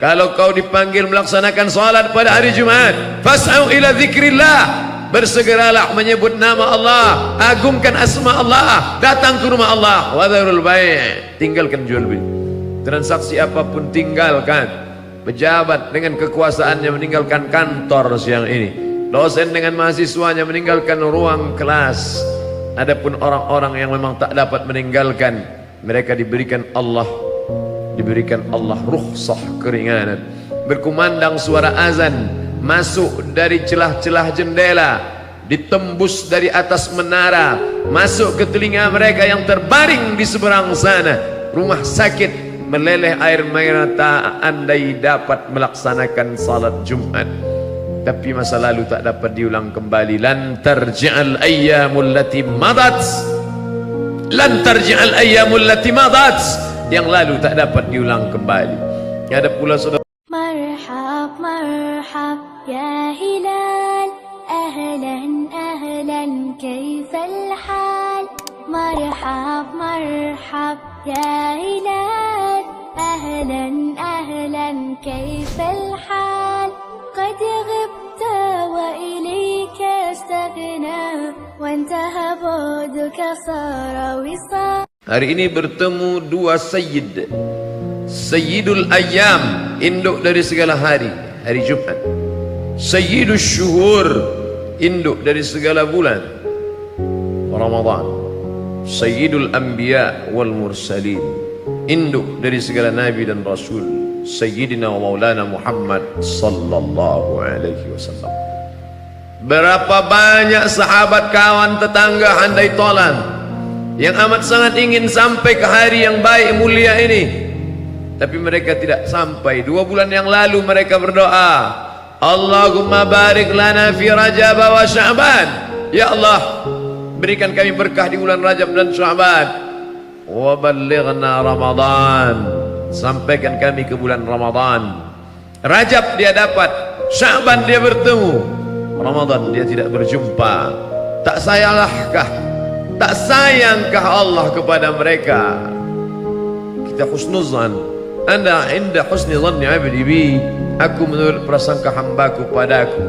Kalau kau dipanggil melaksanakan salat pada hari Jumat, fas'au ila dzikrillah, bersegeralah menyebut nama Allah, agungkan asma Allah, datang ke rumah Allah. Wadharul bai', tinggalkan jual beli. Transaksi apapun tinggalkan. Pejabat dengan kekuasaannya meninggalkan kantor siang ini. Dosen dengan mahasiswanya meninggalkan ruang kelas. Adapun orang-orang yang memang tak dapat meninggalkan, mereka diberikan Allah rukhsah, keringanan. Berkumandang suara azan masuk dari celah-celah jendela, ditembus dari atas menara, masuk ke telinga mereka yang terbaring di seberang sana. Rumah sakit meleleh air mata andai dapat melaksanakan salat Jumat, tapi masa lalu tak dapat diulang kembali. Lan tarji'al ayyamul lati madat, lan tarji'al ayyamul lati madat, yang lalu tak dapat diulang kembali. Ada pula saudara, marhab marhab ya hilal, ahlan ahlan kaifal hal, marhab marhab ya hilal, ahlan ahlan kaifal hal, qad ghibta wa ilayka astaghna wa intaha buduka sara wisal. hari ini bertemu dua sayyid. Sayyidul Ayyam, induk dari segala hari, hari Jumat. Sayyidul Syuhur, induk dari segala bulan, Ramadan. Sayyidul Anbiya wal Mursalin, induk dari segala nabi dan rasul, Sayyidina wa Maulana Muhammad sallallahu alaihi wasallam. Berapa banyak sahabat, kawan, tetangga, handai tolan yang amat sangat ingin sampai ke hari yang baik mulia ini, tapi mereka tidak sampai. 2 bulan yang lalu mereka berdoa, Allahumma barik lana fi Rajab wa Sya'ban, ya Allah berikan kami berkah di bulan Rajab dan Sya'ban, wa ballighna Ramadan, sampaikan kami ke bulan Ramadan. Rajab dia dapat, Sya'ban dia bertemu, Ramadan dia tidak berjumpa. Tak sayangkah Allah kepada mereka? Kita husnuzan, anda inda husni dhanni abdi bi, aku menurut prasangka hambaku padaku.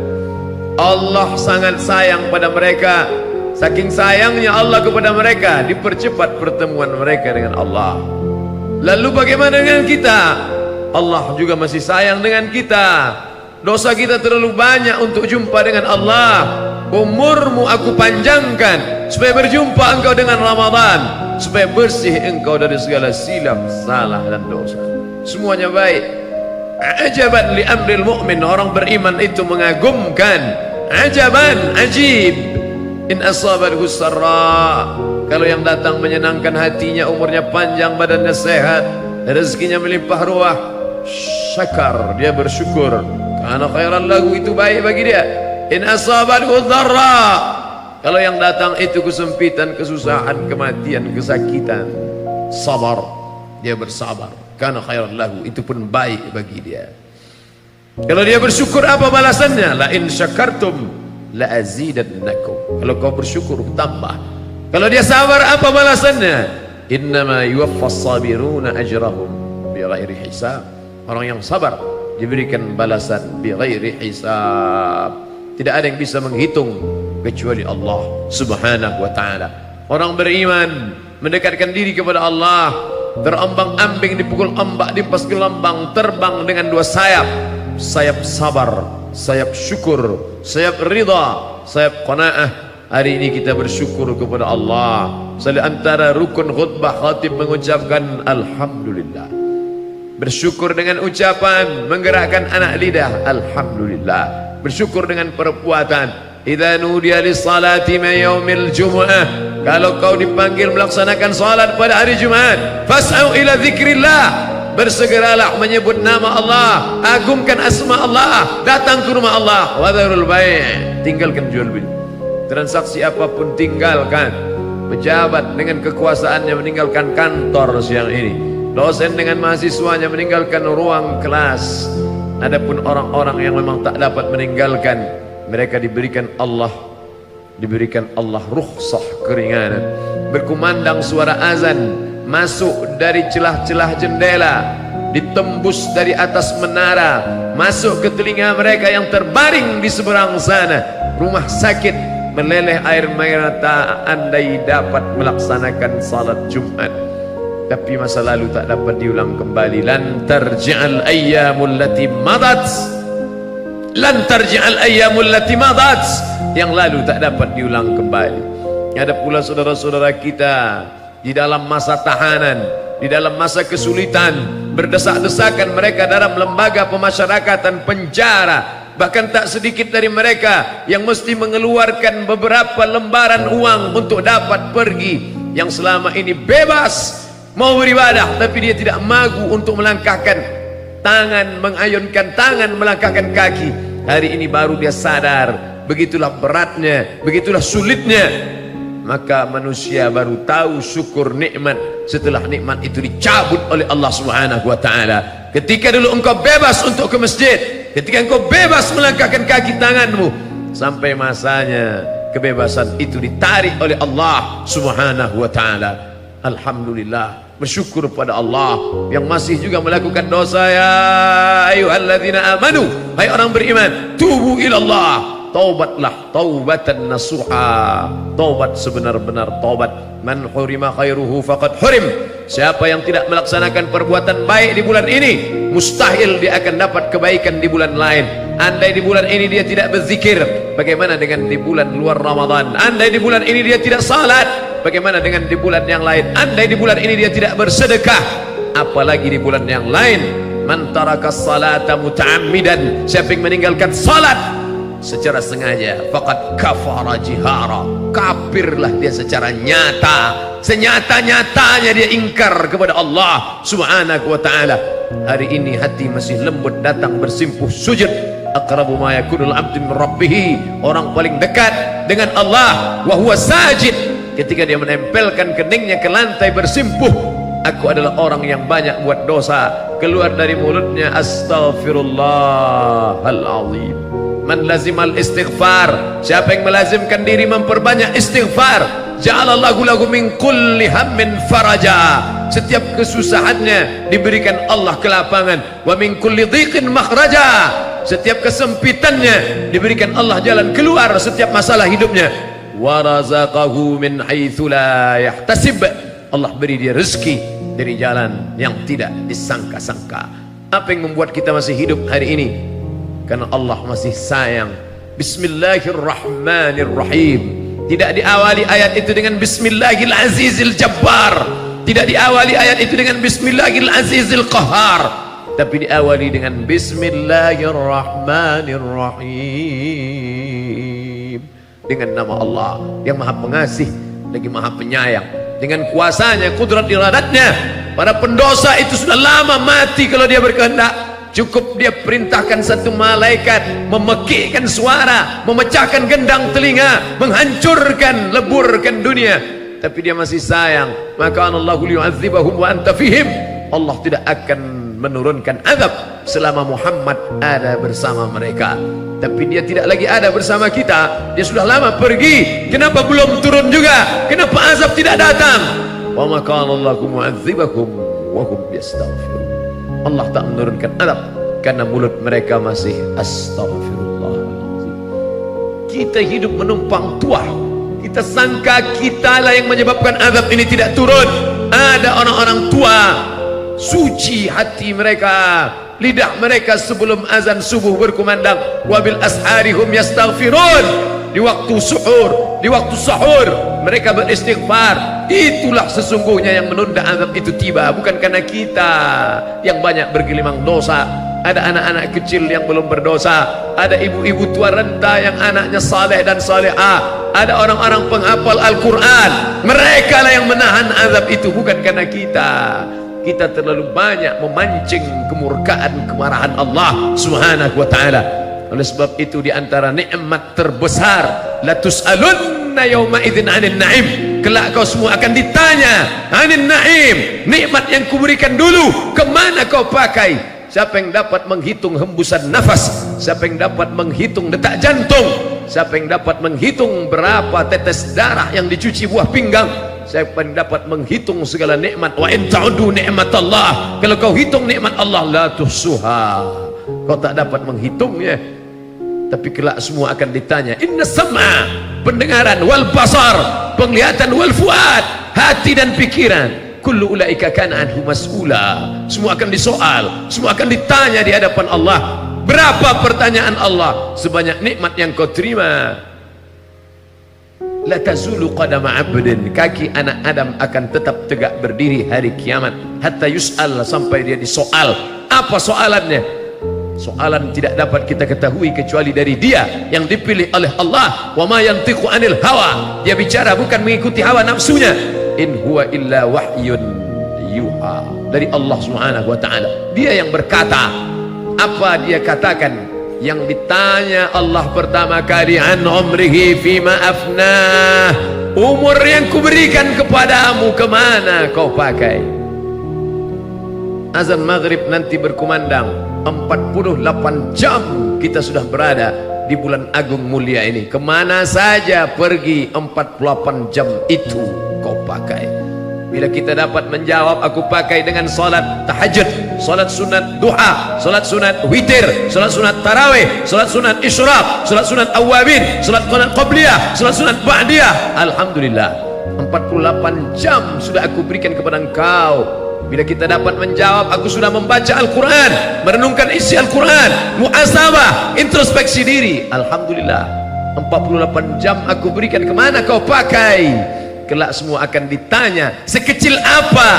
Allah sangat sayang pada mereka. Saking sayangnya Allah kepada mereka, dipercepat pertemuan mereka dengan Allah. Lalu bagaimana dengan kita? Allah juga masih sayang dengan kita. Dosa kita terlalu banyak untuk jumpa dengan Allah. Umurmu aku panjangkan supaya berjumpa engkau dengan Ramadan, supaya bersih engkau dari segala silap, salah dan dosa. Semuanya baik. Ajaban li amril mu'min, orang beriman itu mengagumkan. Ajaban, ajib, in asabathu sarra, kalau yang datang menyenangkan hatinya, umurnya panjang, badannya sehat, rezekinya melimpah ruah, syakar, dia bersyukur, karena khairan lahu, itu baik bagi dia. In asabathu dharra, kalau yang datang itu kesempitan, kesusahan, kematian, kesakitan, sabar, dia bersabar, karena khairan lahu, itu pun baik bagi dia. Kalau dia bersyukur, apa balasannya? La in syakartum la azidannakum, kalau kau bersyukur tambah. Kalau dia sabar, apa balasannya? Innama yuwaffas sabiruna ajrahum bighairi hisab, orang yang sabar diberikan balasan bighairi hisab. Tidak ada yang bisa menghitung kecuali Allah subhanahu wa ta'ala. Orang beriman mendekatkan diri kepada Allah, terombang-ambing, dipukul ombak, dimpas gelombang, terbang dengan 2 sayap. Sayap sabar, sayap syukur, sayap ridha, sayap qanaah. Hari ini kita bersyukur kepada Allah. Salah antara rukun khutbah khatib mengucapkan alhamdulillah. Bersyukur dengan ucapan, menggerakkan anak lidah, alhamdulillah. Bersyukur dengan perbuatan. Idza nudiya lis-salati min yaumil jumu'ah, kalau kau dipanggil melaksanakan salat pada hari Jumat, fas'au ila dzikrillah, bersegeralah menyebut nama Allah, agungkan asma Allah, datang ke rumah Allah. Wadharul bai', tinggalkan jual beli. Transaksi apapun tinggalkan. Pejabat dengan kekuasaannya meninggalkan kantor siang ini. Dosen dengan mahasiswanya meninggalkan ruang kelas. Adapun orang-orang yang memang tak dapat meninggalkan, mereka diberikan Allah rukhsah, keringanan. Berkumandang suara azan masuk dari celah-celah jendela, ditembus dari atas menara, masuk ke telinga mereka yang terbaring di seberang sana. Rumah sakit meleleh air mata andai dapat melaksanakan salat Jumat. Tapi masa lalu tak dapat diulang kembali. Lan tarji'al ayyamul lati madat, lan tarji'al ayyamul lati madat, yang lalu tak dapat diulang kembali. Ada pula saudara-saudara kita di dalam masa tahanan, di dalam masa kesulitan, berdesak-desakan mereka dalam lembaga pemasyarakatan, penjara. Bahkan tak sedikit dari mereka yang mesti mengeluarkan beberapa lembaran uang untuk dapat pergi, yang selama ini bebas mau beribadah, tapi dia tidak magu untuk melangkahkan tangan, mengayunkan tangan, melangkahkan kaki. Hari ini baru dia sadar, begitulah beratnya, begitulah sulitnya. Maka manusia baru tahu syukur nikmat setelah nikmat itu dicabut oleh Allah Subhanahu wa taala. Ketika dulu engkau bebas untuk ke masjid, ketika engkau bebas melangkahkan kaki tanganmu, sampai masanya kebebasan itu ditarik oleh Allah Subhanahu wa taala. Alhamdulillah, bersyukur pada Allah yang masih juga melakukan dosa. Ya ayyuhalladzina amanu, hai orang beriman, tubu ilallah, taubatlah taubatan nasuha, taubat sebenar-benar taubat. Man hurima khairuhu faqad hurim, siapa yang tidak melaksanakan perbuatan baik di bulan ini, mustahil dia akan dapat kebaikan di bulan lain. Andai di bulan ini dia tidak berzikir, bagaimana dengan di bulan luar Ramadan? Andai di bulan ini dia tidak salat, bagaimana dengan di bulan yang lain? Andai di bulan ini dia tidak bersedekah, apalagi di bulan yang lain. Man taraka salata muta'ammidan, siapa yang meninggalkan salat secara sengaja, faqad kafara jihara, kafirlah dia secara nyata, senyata-nyatanya dia ingkar kepada Allah Subhanahu wa taala. Hari ini hati masih lembut datang bersimpuh sujud. Aqrabu ma yakunul abdu min rabbih, orang paling dekat dengan Allah wa huwa sajid, ketika dia menempelkan keningnya ke lantai bersimpuh. Aku adalah orang yang banyak buat dosa, keluar dari mulutnya astaghfirullahal azim. Man lazimal istighfar, siapa yang melazimkan diri memperbanyak istighfar, ja'alallahu lahu min kulli hammin faraja, setiap kesusahannya diberikan Allah kelapangan. Wa min kulli dhiqin makhraja, setiap kesempitannya diberikan Allah jalan keluar setiap masalah hidupnya. Wa razaqahu min haitsu la yahtasib, Allah beri dia rezeki dari jalan yang tidak disangka-sangka. Apa yang membuat kita masih hidup hari ini? Karena Allah masih sayang. Bismillahirrahmanirrahim, tidak diawali ayat itu dengan Bismillahil Azizil Jabbar, tidak diawali ayat itu dengan Bismillahil Azizil Qahar, tapi diawali dengan Bismillahirrahmanirrahim, dengan nama Allah yang maha pengasih lagi maha penyayang. Dengan kuasanya, kudrat iradatnya, para pendosa itu sudah lama mati kalau dia berkehendak. Cukup dia perintahkan satu malaikat memekikkan suara, memecahkan gendang telinga, menghancurkan, leburkan dunia, tapi dia masih sayang. Maka Allahu liyu'adzibahum wa anta fihim, Allah tidak akan menurunkan azab selama Muhammad ada bersama mereka. Tapi dia tidak lagi ada bersama kita, dia sudah lama pergi. Kenapa belum turun juga? Kenapa azab tidak datang? Wa ma kana Allahu mu'adzibahum wa hum yastaghfirun. Allah tak menurunkan azab karena mulut mereka masih astaghfirullahaladzim. Kita hidup menumpang tuah, kita sangka kitalah yang menyebabkan azab ini tidak turun. Ada orang-orang tua suci hati mereka, lidah mereka sebelum azan subuh berkumandang, wabil asharihum yastaghfirun, di waktu suhur, di waktu sahur mereka beristighfar. Itulah sesungguhnya yang menunda azab itu tiba, bukan karena kita yang banyak bergelimang dosa. Ada anak-anak kecil yang belum berdosa, ada ibu-ibu tua renta yang anaknya saleh dan salehah, ada orang-orang penghafal Al-Quran, mereka lah yang menahan azab itu, bukan karena kita. Kita terlalu banyak memancing kemurkaan, kemarahan Allah Subhanahu wa ta'ala. Oleh sebab itu di antara nikmat terbesar, la tus'alunna yawma idzin 'anil na'im, kelak kau semua akan ditanya 'anil na'im, nikmat yang kuberikan dulu kemana kau pakai? Siapa yang dapat menghitung hembusan nafas? Siapa yang dapat menghitung detak jantung? Siapa yang dapat menghitung berapa tetes darah yang dicuci buah pinggang? saya paling dapat menghitung segala nikmat. Wa in ta'udu ni'matallah, kalau kau hitung nikmat Allah la tuhsuha, kau tak dapat menghitungnya. Tapi kelak semua akan ditanya. Inna sam'a, pendengaran, wal basar, penglihatan, wal fuad, hati dan pikiran, kullu ulaika kana anhu mas'ula, semua akan disoal, semua akan ditanya di hadapan Allah. Berapa pertanyaan Allah? Sebanyak nikmat yang kau terima. La tazulu qadama 'abdin, kaki anak Adam akan tetap tegak berdiri hari kiamat, hatta yus'al, sampai dia disoal. Apa soalannya? Soalan tidak dapat kita ketahui kecuali dari dia yang dipilih oleh Allah. Wa ma yantiqu anil hawa, dia bicara bukan mengikuti hawa nafsunya. In huwa illa wahyun yuha, dari Allah Subhanahu wa ta'ala. Dia yang berkata. Apa dia katakan? Yang ditanya Allah pertama kali, an umrihi fima afnah, umur yang kuberikan kepadamu kemana kau pakai? Azan maghrib nanti berkumandang, 48 jam kita sudah berada di bulan agung mulia ini. Kemana saja pergi 48 jam itu kau pakai? Bila kita dapat menjawab, aku pakai dengan salat tahajud, salat sunat duha, salat sunat witir, salat sunat tarawih, salat sunat isyraq, salat sunat awabin, salat sunat qabliyah, salat sunat ba'diyah. Alhamdulillah, 48 jam sudah aku berikan kepada engkau. Bila kita dapat menjawab, aku sudah membaca Al-Quran, merenungkan isi Al-Quran, muhasabah, introspeksi diri. Alhamdulillah, 48 jam aku berikan, kemana kau pakai? Kelak semua akan ditanya, sekecil apa?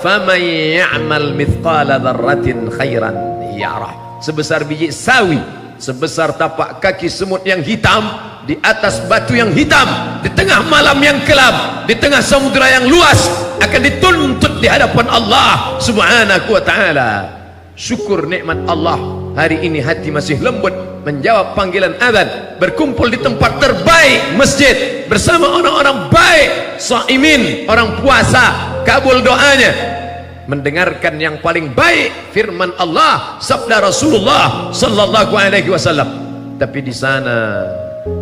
Faman ya'mal mithqala dzarratin khairan yarah, sebesar biji sawi, sebesar tapak kaki semut yang hitam, di atas batu yang hitam, di tengah malam yang kelam, di tengah samudera yang luas, akan dituntut di hadapan Allah Subhanahu wa ta'ala. Syukur nikmat Allah, hari ini hati masih lembut menjawab panggilan azan, berkumpul di tempat terbaik masjid bersama orang-orang baik, shaimin, orang puasa, kabul doanya, mendengarkan yang paling baik firman Allah, sabda Rasulullah sallallahu alaihi wasallam. Tapi di sana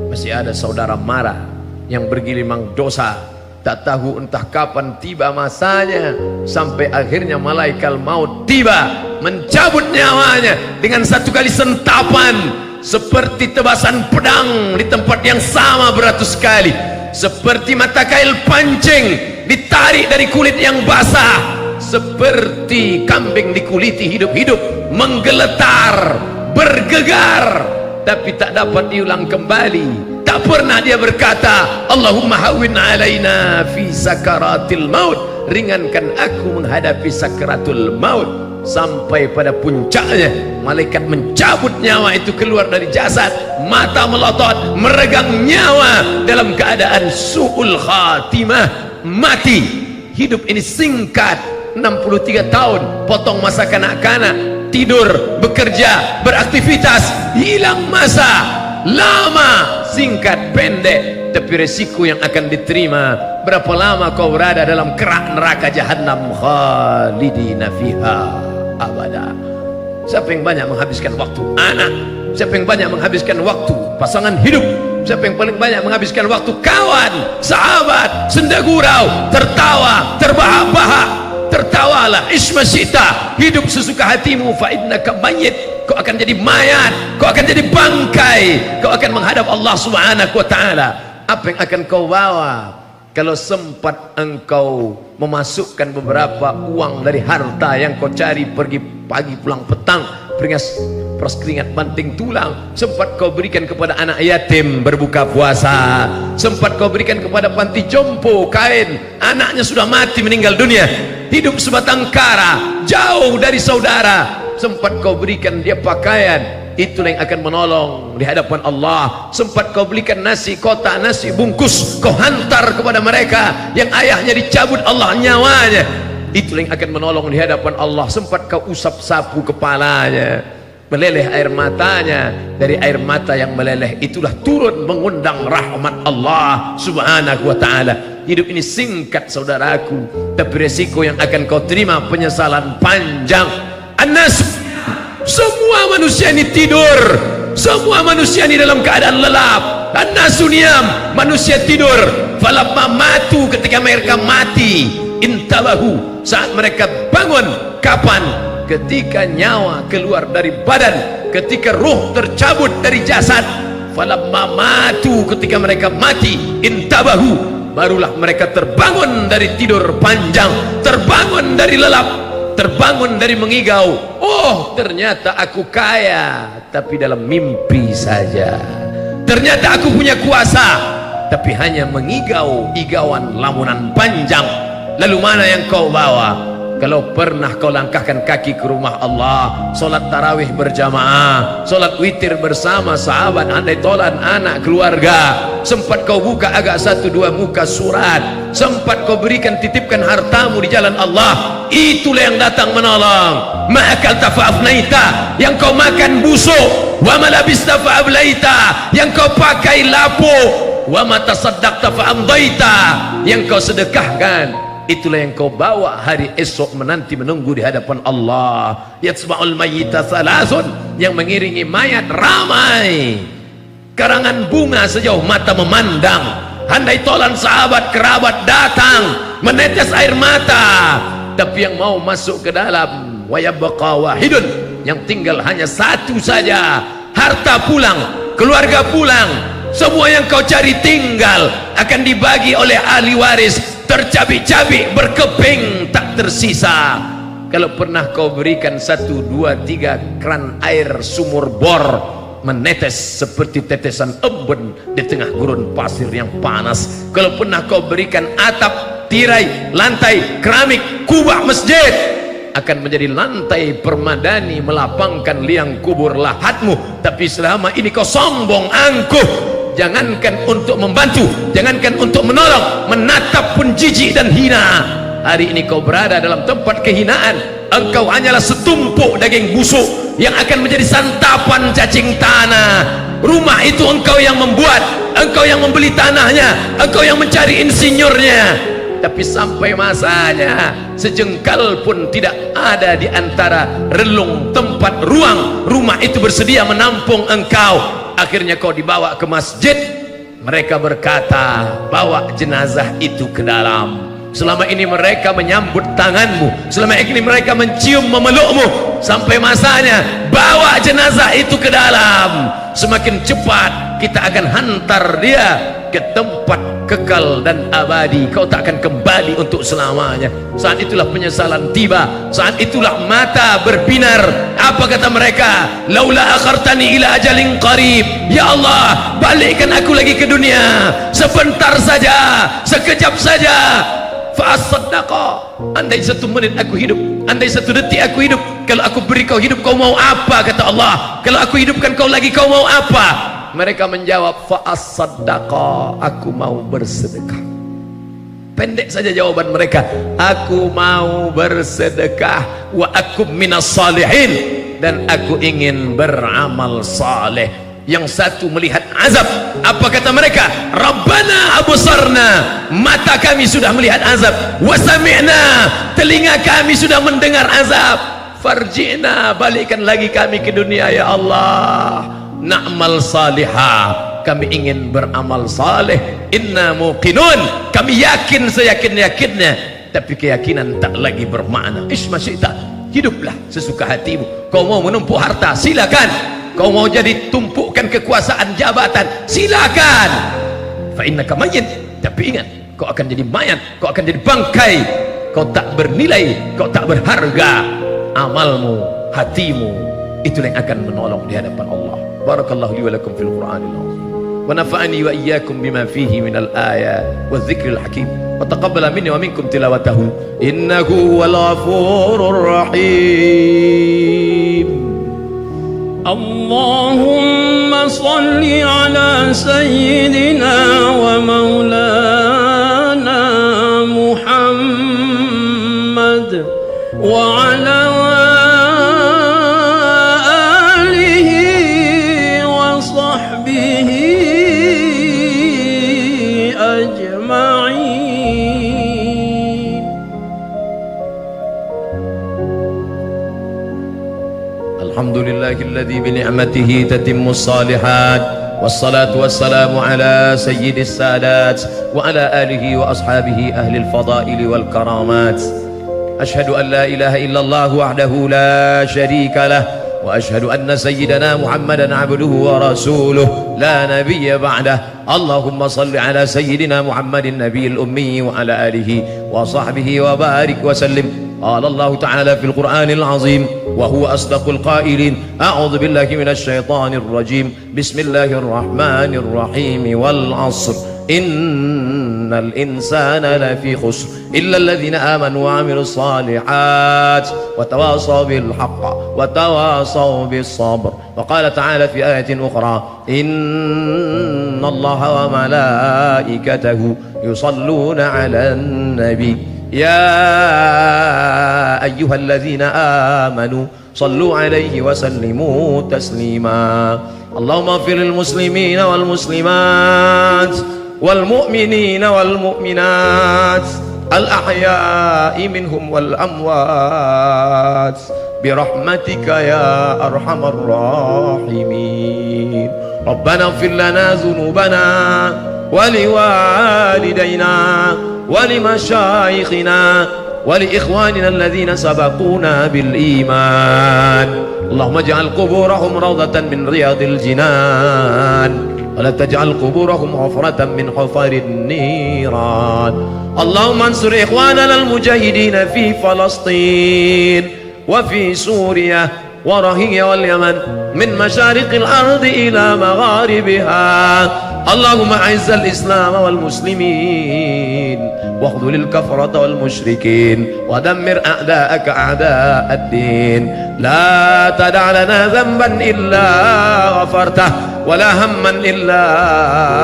masih ada saudara marah yang bergelimang dosa, tak tahu entah kapan tiba masanya, sampai akhirnya malaikat maut tiba mencabut nyawanya dengan satu kali sentapan, seperti tebasan pedang di tempat yang sama beratus kali, seperti mata kail pancing ditarik dari kulit yang basah, seperti kambing dikuliti hidup-hidup, menggeletar, bergegar, tapi tak dapat diulang kembali. Tak pernah dia berkata, Allahumma hawwin alaina fi sakaratil maut, ringankan aku menghadapi sakaratul maut. Sampai pada puncaknya, malaikat mencabut nyawa itu keluar dari jasad, mata melotot, meregang nyawa dalam keadaan su'ul khatimah, mati. Hidup ini singkat, 63 tahun, potong masa kanak-kanak, tidur, bekerja, beraktivitas, hilang masa. Lama, singkat, pendek, tapi resiko yang akan diterima. Berapa lama kau berada dalam kerak neraka jahannam, khalidina fiha abada. Siapa yang banyak menghabiskan waktu? Anak. Siapa yang banyak menghabiskan waktu? Pasangan hidup. Siapa yang paling banyak menghabiskan waktu? Kawan, sahabat, senda gurau, tertawa, terbahak-bahak. Tertawalah, ismasyita, hidup sesuka hatimu, fa innaka mayyit. Kau akan jadi mayat, kau akan jadi bangkai, kau akan menghadap Allah Subhanahu wa ta'ala. Apa yang akan kau bawa? Kalau sempat engkau memasukkan beberapa uang dari harta yang kau cari, pergi pagi pulang petang, peras keringat banting tulang, sempat kau berikan kepada anak yatim berbuka puasa, sempat kau berikan kepada panti jompo kain, anaknya sudah mati meninggal dunia, hidup sebatang kara, jauh dari saudara, sempat kau berikan dia pakaian, itulah yang akan menolong di hadapan Allah. Sempat kau belikan nasi kotak, nasi bungkus, kau hantar kepada mereka yang ayahnya dicabut Allah nyawanya, itulah yang akan menolong di hadapan Allah. Sempat kau usap sapu kepalanya, meleleh air matanya, dari air mata yang meleleh itulah turun mengundang rahmat Allah Subhanahu wa ta'ala. Hidup ini singkat saudaraku, tapi resiko yang akan kau terima penyesalan panjang. An-nas, semua manusia ini tidur, semua manusia ini dalam keadaan lelap. An-nasu niyam, manusia tidur, falamma matu, ketika mereka mati, intabahu, saat mereka bangun. Kapan? Ketika nyawa keluar dari badan, ketika ruh tercabut dari jasad. Falamma matu, ketika mereka mati, intabahu, barulah mereka terbangun dari tidur panjang, terbangun dari lelap, terbangun dari mengigau. Oh, ternyata aku kaya, tapi dalam mimpi saja. Ternyata aku punya kuasa, tapi hanya mengigau igauan lamunan panjang. Lalu mana yang kau bawa? Kalau pernah kau langkahkan kaki ke rumah Allah, solat tarawih berjamaah, solat witir bersama sahabat, andai tolan anak keluarga, sempat kau buka agak satu dua muka surat, sempat kau berikan titipkan hartamu di jalan Allah, itulah yang datang menolong. Ma'akalta fa'afnaita, yang kau makan busuk. Wa malabista fa'ablaita, yang kau pakai lapuk. Wa matasaddaqta fa'amdaita, yang kau sedekahkan, itulah yang kau bawa hari esok menanti menunggu di hadapan Allah. Yatsma'ul mayyita salasun, yang mengiringi mayat ramai. Karangan bunga sejauh mata memandang, handai tolan sahabat kerabat datang menetes air mata, tapi yang mau masuk ke dalam, wa yabqa wahidun, yang tinggal hanya satu saja. Harta pulang, keluarga pulang, semua yang kau cari tinggal, akan dibagi oleh ahli waris, tercabik-cabik berkeping tak tersisa. Kalau pernah kau berikan 1, 2, 3 keran air sumur bor menetes seperti tetesan embun di tengah gurun pasir yang panas, kalau pernah kau berikan atap, tirai, lantai, keramik, kubah masjid, akan menjadi lantai permadani melapangkan liang kubur lahatmu. Tapi selama ini kau sombong angkuh, jangankan untuk membantu, jangankan untuk menolong, menatap pun jijik dan hina. Hari ini kau berada dalam tempat kehinaan, engkau hanyalah setumpuk daging busuk yang akan menjadi santapan cacing tanah. Rumah itu engkau yang membuat, engkau yang membeli tanahnya, engkau yang mencari insinyurnya. Tapi sampai masanya, sejengkal pun tidak ada di antara relung tempat ruang rumah itu bersedia menampung engkau. Akhirnya kau dibawa ke masjid, mereka berkata, bawa jenazah itu ke dalam. Selama ini mereka menyambut tanganmu, selama ini mereka mencium memelukmu, sampai masanya bawa jenazah itu ke dalam. Semakin cepat kita akan hantar dia ke tempat kekal dan abadi. Kau tak akan kembali untuk selamanya. Saat itulah penyesalan tiba, saat itulah mata berbinar. Apa kata mereka? Laula akhartani ila ajalin qarib, ya Allah, balikkan aku lagi ke dunia sebentar saja, sekejap saja. Fa'asaddaqa, andai 1 menit aku hidup, andai 1 detik aku hidup, kalau aku beri kau hidup, kau mau apa? Kata Allah, kalau aku hidupkan kau lagi, kau mau apa? Mereka menjawab, fa'asaddaqa, aku mau bersedekah. Pendek saja jawaban mereka, aku mau bersedekah. Wa akum minas salihin, dan aku ingin beramal saleh. Yang satu melihat azab, apa kata mereka? Rabbana absarna, mata kami sudah melihat azab. Wa sami'na, telinga kami sudah mendengar azab. Farji'na, balikkan lagi kami ke dunia ya Allah. Na'mal salihah, kami ingin beramal saleh. Inna muqinun, kami yakin seyakin-yakinnya, tapi keyakinan tak lagi bermakna. Isma syi'ta, hiduplah sesuka hatimu. Kau mau menumpuk harta, silakan. Kau mau jadi tumpukan kekuasaan jabatan, silakan. Fa innaka mayyit, tapi ingat, kau akan jadi mayat, kau akan jadi bangkai. Kau tak bernilai, kau tak berharga. Amalmu, hatimu, itulah yang akan menolong di hadapan Allah. Barakallahu li wa lakum fil Qur'anil azim. Wa nafa'ani wa iyyakum bima fihi minal ayat wa dzikril hakim. Wa taqabbala minni wa minkum tilawatahu. Innahu huwal ghafurur rahim. اللهم صل على سيدنا ومولانا محمد وعلى آله وصحبه أجمعين. Alhamdulillahilladzi bi ni'matihi tatimmus salihat والصلاة والسلام على سيد السادات وعلى آله وأصحابه أهل الفضائل والكرامات. أشهد أن لا إله إلا الله وحده لا شريك له، وأشهد أن سيدنا محمدا عبده ورسوله لا نبي بعده. اللهم صل على سيدنا محمد النبي الأمي وعلى آله وصحبه وبارك وسلم. قال الله تعالى في القرآن العظيم وهو أصدق القائلين: أعوذ بالله من الشيطان الرجيم، بسم الله الرحمن الرحيم، والعصر إن الإنسان لفي خسر إلا الذين آمنوا وعملوا الصالحات وتواصوا بالحق وتواصوا بالصبر. وقال تعالى في آية أخرى: إن الله وملائكته يصلون على النبي يا أيها الذين آمنوا صلوا عليه وسلموا تسليما. اللهم اغفر للمسلمين والمسلمات والمؤمنين والمؤمنات الأحياء منهم والأموات برحمتك يا أرحم الراحمين. ربنا اغفر لنا ذنوبنا ولوالدينا ولمشايخنا ولإخواننا الذين سبقونا بالإيمان. اللهم اجعل قبورهم روضة من رياض الجنان، ولا تجعل قبورهم حفرة من حفر النيران. اللهم انصر إخواننا المجاهدين في فلسطين وفي سوريا ورهي واليمن من مشارق الأرض إلى مغاربها. اللهم أعز الإسلام والمسلمين واخذل الكفرة والمشركين ودمر أعداءك أعداء الدين. لا تدع لنا ذنبا إلا غفرته، ولا هما إلا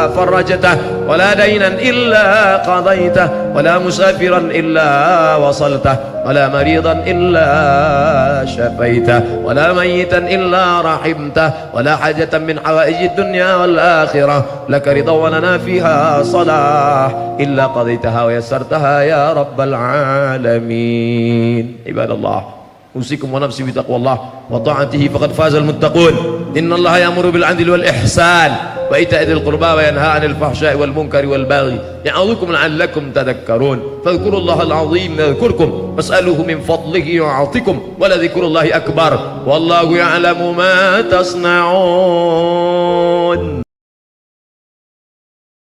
فرجته، ولا دينا إلا قضيته، ولا مسافرا إلا وصلته، ولا مريضا إلا شفيته، ولا ميتا إلا رحمته، ولا حاجة من حوائج الدنيا والآخرة لك رضا ولنا فيها صلاح إلا قضيتها ويسرتها يا رب العالمين. عباد الله، أوصيكم ونفسي بتقوى الله وطاعته فقد فاز المتقون. إن الله يأمر بالعدل والإحسان وإيتاء ذي القربى وينهى عن الفحشاء والمنكر والبغي يعظكم لعلكم تذكرون. فاذكروا الله العظيم يذكركم واسألوه من فضله يعطكم ولذكر الله أكبر والله يعلم ما تصنعون.